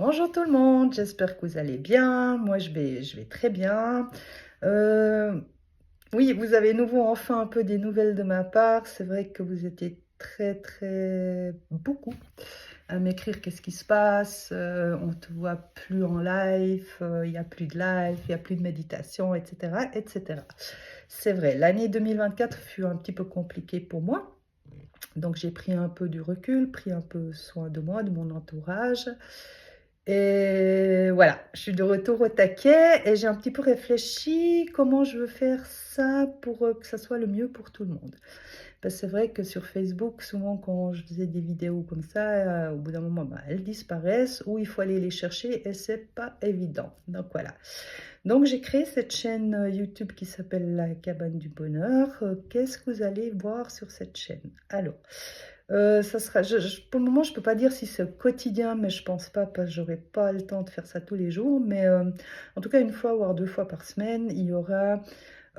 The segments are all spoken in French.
Bonjour tout le monde, j'espère que vous allez bien. Moi, je vais très bien. Euh, oui, vous avez nouveau enfin un peu des nouvelles de ma part. C'est vrai que vous étiez très beaucoup à m'écrire qu'est-ce qui se passe. On te voit plus en live, il n'y a plus de live, il n'y a plus de méditation, etc., etc. C'est vrai, l'année 2024 fut un petit peu compliquée pour moi. Donc j'ai pris un peu du recul, pris un peu soin de moi, de mon entourage. Et voilà, je suis de retour au taquet et j'ai un petit peu réfléchi comment je veux faire ça pour que ça soit le mieux pour tout le monde. Parce que c'est vrai que sur Facebook, souvent quand je faisais des vidéos comme ça, au bout d'un moment, bah, elles disparaissent ou il faut aller les chercher et c'est pas évident. Donc voilà. Donc j'ai créé cette chaîne YouTube qui s'appelle La Cabane du Bonheur. Qu'est-ce que vous allez voir sur cette chaîne? Alors, ça sera, pour le moment, je peux pas dire si c'est quotidien, mais je pense pas parce que j'aurai pas le temps de faire ça tous les jours. Mais en tout cas, une fois voire deux fois par semaine, il y aura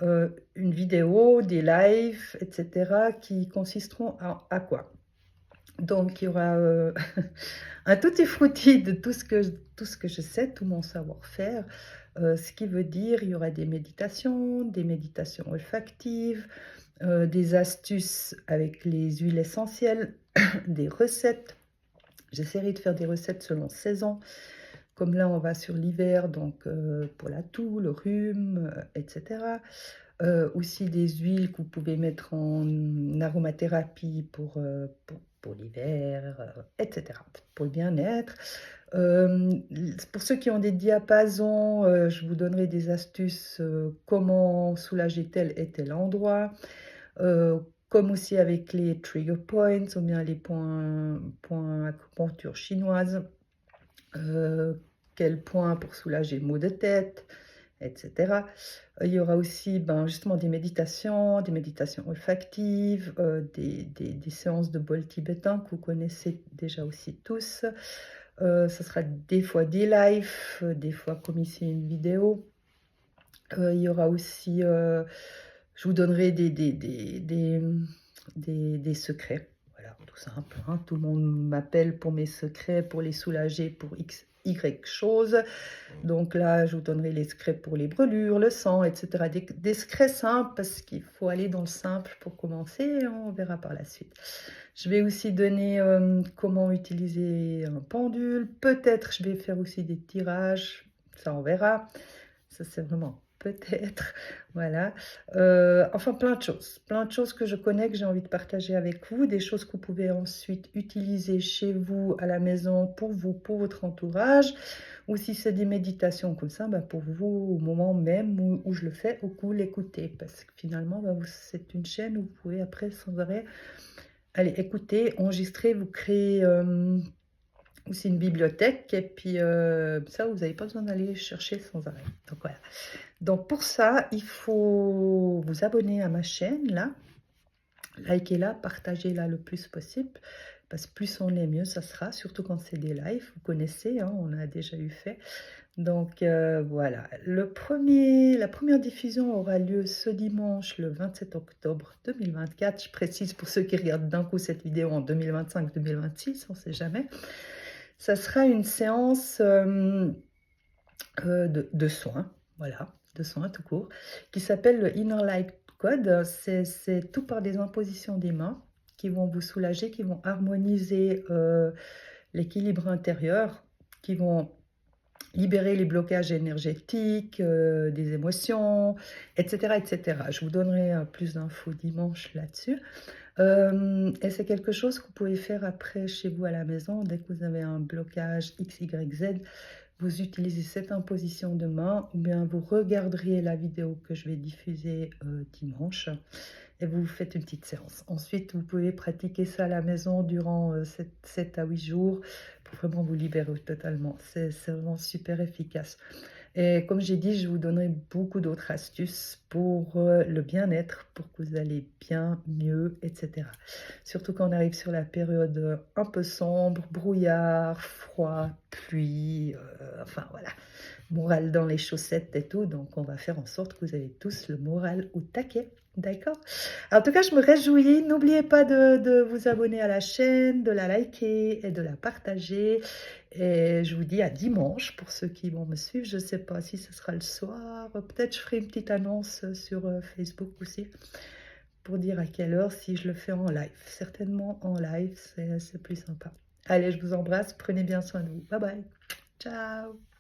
une vidéo, des lives, etc. qui consisteront à quoi? Donc, il y aura un tutti frutti de tout ce que je sais, tout mon savoir-faire. Ce qui veut dire, il y aura des méditations olfactives, des astuces avec les huiles essentielles, des recettes. J'essaierai de faire des recettes selon saison. Comme là, on va sur l'hiver, donc pour la toux, le rhume, etc. Aussi des huiles que vous pouvez mettre en aromathérapie pour l'hiver, etc. Pour le bien-être. Euh, pour ceux qui ont des diapasons, je vous donnerai des astuces comment soulager tel et tel endroit. Comme aussi avec les trigger points ou bien les points acupuncture chinoise. Euh, quel point pour soulager les maux de tête, etc. Il y aura aussi justement des méditations olfactives, des séances de bol tibétain que vous connaissez déjà aussi tous. Ce sera des fois des lives, des fois comme ici une vidéo. Il y aura aussi, je vous donnerai des secrets. Voilà, tout simple, hein. Tout le monde m'appelle pour mes secrets, pour les soulager, pour X, Y choses. Donc là, je vous donnerai les secrets pour les brûlures, le sang, etc. Des secrets simples parce qu'il faut aller dans le simple pour commencer et on verra par la suite. Je vais aussi donner comment utiliser un pendule. Peut-être je vais faire aussi des tirages. Ça, on verra. Ça, c'est vraiment peut-être. Voilà. Enfin, plein de choses. Plein de choses que je connais, que j'ai envie de partager avec vous. Des choses que vous pouvez ensuite utiliser chez vous, à la maison, pour vous, pour votre entourage. Ou si c'est des méditations comme ça, pour vous, au moment même où je le fais, ou que vous l'écoutez. Parce que finalement, c'est une chaîne où vous pouvez après, sans arrêt, aller écouter, enregistrer, vous créer aussi une bibliothèque. Et puis, ça, vous n'avez pas besoin d'aller chercher sans arrêt. Donc, voilà. Donc pour ça, il faut vous abonner à ma chaîne, là, likez-la, partagez-la le plus possible, parce que plus on est, mieux ça sera, surtout quand c'est des lives, vous connaissez, hein, on a déjà eu fait. Donc voilà, la première diffusion aura lieu ce dimanche, le 27 octobre 2024. Je précise pour ceux qui regardent d'un coup cette vidéo en 2025-2026, on ne sait jamais. Ça sera une séance de soins, voilà, de soins tout court, qui s'appelle le Inner Light Code. C'est tout par des impositions des mains qui vont vous soulager, qui vont harmoniser l'équilibre intérieur, qui vont libérer les blocages énergétiques, des émotions, etc., etc. Je vous donnerai plus d'infos dimanche là-dessus. Et c'est quelque chose que vous pouvez faire après chez vous à la maison. Dès que vous avez un blocage X, Y, Z, vous utilisez cette imposition de main ou bien vous regarderez la vidéo que je vais diffuser dimanche et vous faites une petite séance. Ensuite, vous pouvez pratiquer ça à la maison durant 7 à 8 jours pour vraiment vous libérer totalement. C'est vraiment super efficace. Et comme j'ai dit, je vous donnerai beaucoup d'autres astuces pour le bien-être, pour que vous allez bien, mieux, etc. Surtout quand on arrive sur la période un peu sombre, brouillard, froid, pluie, enfin voilà, moral dans les chaussettes et tout, donc on va faire en sorte que vous avez tous le moral au taquet, d'accord? En tout cas, je me réjouis, n'oubliez pas de vous abonner à la chaîne, de la liker et de la partager et je vous dis à dimanche pour ceux qui vont me suivre. Je ne sais pas si ce sera le soir, peut-être je ferai une petite annonce sur, Facebook aussi pour dire à quelle heure si je le fais en live. Certainement en live, c'est plus sympa. Allez, je vous embrasse, prenez bien soin de vous. Bye bye. Ciao.